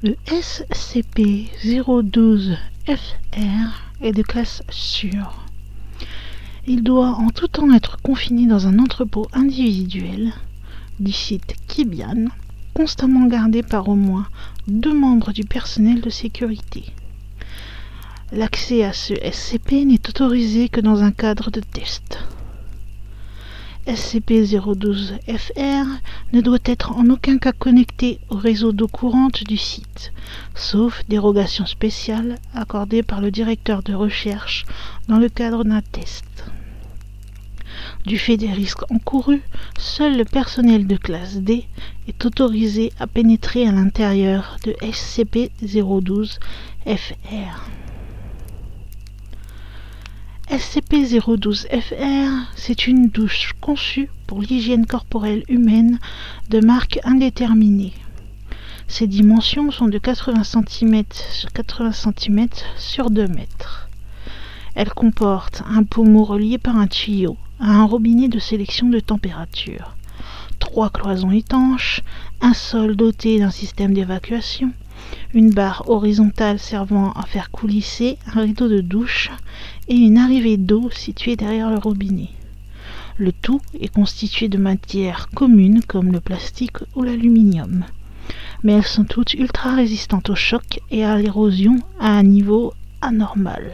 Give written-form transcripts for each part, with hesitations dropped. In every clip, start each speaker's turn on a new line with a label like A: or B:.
A: Le SCP-012-FR est de classe sûre. Il doit en tout temps être confiné dans un entrepôt individuel du site Kibian, constamment gardé par au moins 2 membres du personnel de sécurité. L'accès à ce SCP n'est autorisé que dans un cadre de test. SCP-012-FR ne doit être en aucun cas connecté au réseau d'eau courante du site, sauf dérogation spéciale accordée par le directeur de recherche dans le cadre d'un test. Du fait des risques encourus, seul le personnel de classe D est autorisé à pénétrer à l'intérieur de SCP-012-FR. SCP-012-FR, c'est une douche conçue pour l'hygiène corporelle humaine de marque indéterminée. Ses dimensions sont de 80 cm sur 80 cm sur 2 mètres. Elle comporte un pommeau relié par un tuyau à un robinet de sélection de température, 3 cloisons étanches, un sol doté d'un système d'évacuation, une barre horizontale servant à faire coulisser un rideau de douche et une arrivée d'eau située derrière le robinet. Le tout est constitué de matières communes comme le plastique ou l'aluminium, mais elles sont toutes ultra résistantes au choc et à l'érosion à un niveau anormal.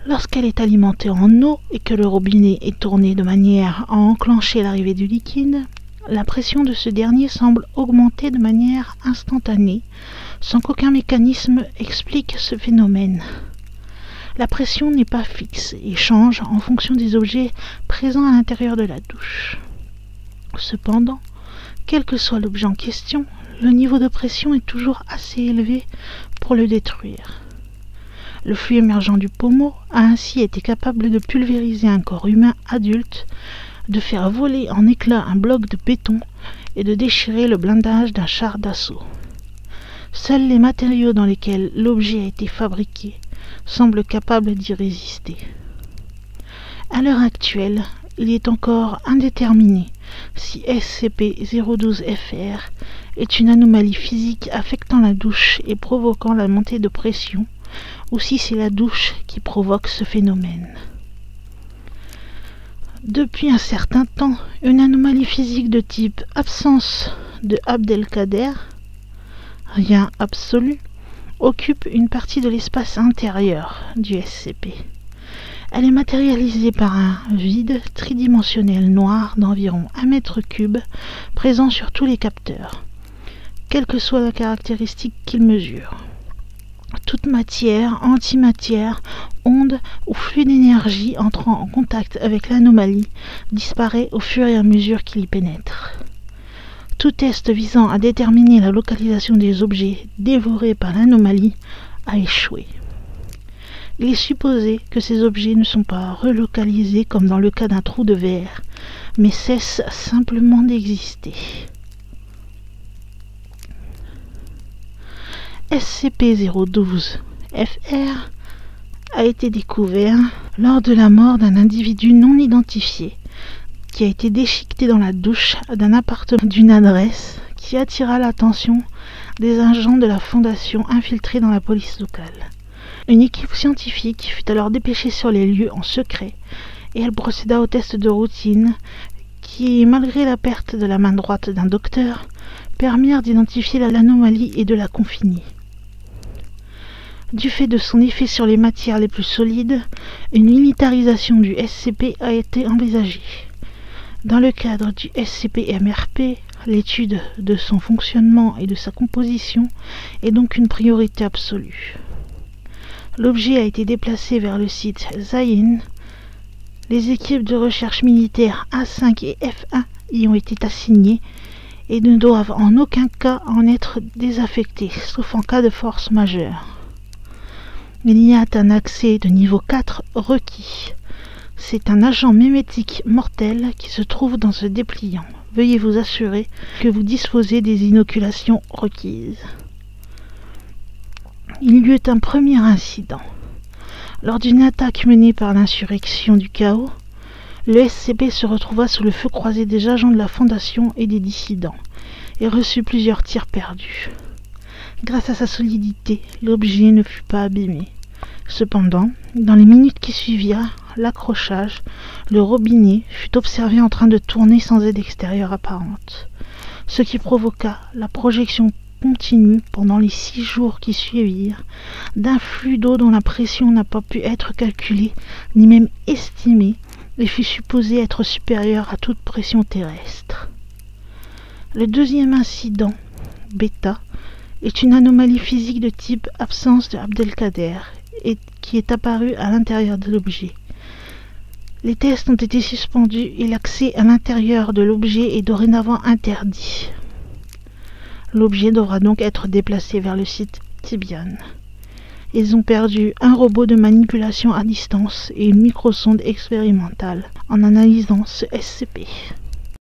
A: Lorsqu'elle est alimentée en eau et que le robinet est tourné de manière à enclencher l'arrivée du liquide, la pression de ce dernier semble augmenter de manière instantanée, sans qu'aucun mécanisme explique ce phénomène. La pression n'est pas fixe et change en fonction des objets présents à l'intérieur de la douche. Cependant, quel que soit l'objet en question, le niveau de pression est toujours assez élevé pour le détruire. Le flux émergent du pommeau a ainsi été capable de pulvériser un corps humain adulte, de faire voler en éclats un bloc de béton et de déchirer le blindage d'un char d'assaut. Seuls les matériaux dans lesquels l'objet a été fabriqué semblent capables d'y résister. À l'heure actuelle, il est encore indéterminé si SCP-012-FR est une anomalie physique affectant la douche et provoquant la montée de pression, ou si c'est la douche qui provoque ce phénomène. Depuis un certain temps, une anomalie physique de type absence de Abdelkader, rien absolu, occupe une partie de l'espace intérieur du SCP. Elle est matérialisée par un vide tridimensionnel noir d'environ 1 mètre cube présent sur tous les capteurs, quelle que soit la caractéristique qu'ils mesurent. Toute matière, antimatière, onde ou flux d'énergie entrant en contact avec l'anomalie disparaît au fur et à mesure qu'il y pénètre. Tout test visant à déterminer la localisation des objets dévorés par l'anomalie a échoué. Il est supposé que ces objets ne sont pas relocalisés comme dans le cas d'un trou de verre, mais cessent simplement d'exister. SCP-012-FR a été découvert lors de la mort d'un individu non identifié qui a été déchiqueté dans la douche d'un appartement d'une adresse qui attira l'attention des agents de la Fondation infiltrés dans la police locale. Une équipe scientifique fut alors dépêchée sur les lieux en secret et elle procéda aux tests de routine qui, malgré la perte de la main droite d'un docteur, permirent d'identifier l'anomalie et de la confiner. Du fait de son effet sur les matières les plus solides, une militarisation du SCP a été envisagée. Dans le cadre du SCP-MRP, l'étude de son fonctionnement et de sa composition est donc une priorité absolue. L'objet a été déplacé vers le site Zayin. Les équipes de recherche militaire A5 et F1 y ont été assignées et ne doivent en aucun cas en être désaffectées, sauf en cas de force majeure. Il y a un accès de niveau 4 requis. C'est un agent mimétique mortel qui se trouve dans ce dépliant. Veuillez vous assurer que vous disposez des inoculations requises. Il y eut un premier incident. Lors d'une attaque menée par l'insurrection du chaos, le SCP se retrouva sous le feu croisé des agents de la Fondation et des dissidents, et reçut plusieurs tirs perdus. Grâce à sa solidité, l'objet ne fut pas abîmé. Cependant, dans les minutes qui suivirent l'accrochage, le robinet fut observé en train de tourner sans aide extérieure apparente, ce qui provoqua la projection continue pendant les 6 jours qui suivirent d'un flux d'eau dont la pression n'a pas pu être calculée ni même estimée et fut supposée être supérieure à toute pression terrestre. Le deuxième incident, bêta, est une anomalie physique de type absence de Abdelkader et qui est apparue à l'intérieur de l'objet. Les tests ont été suspendus et l'accès à l'intérieur de l'objet est dorénavant interdit. L'objet devra donc être déplacé vers le site Tibian. Ils ont perdu un robot de manipulation à distance et une microsonde expérimentale en analysant ce SCP.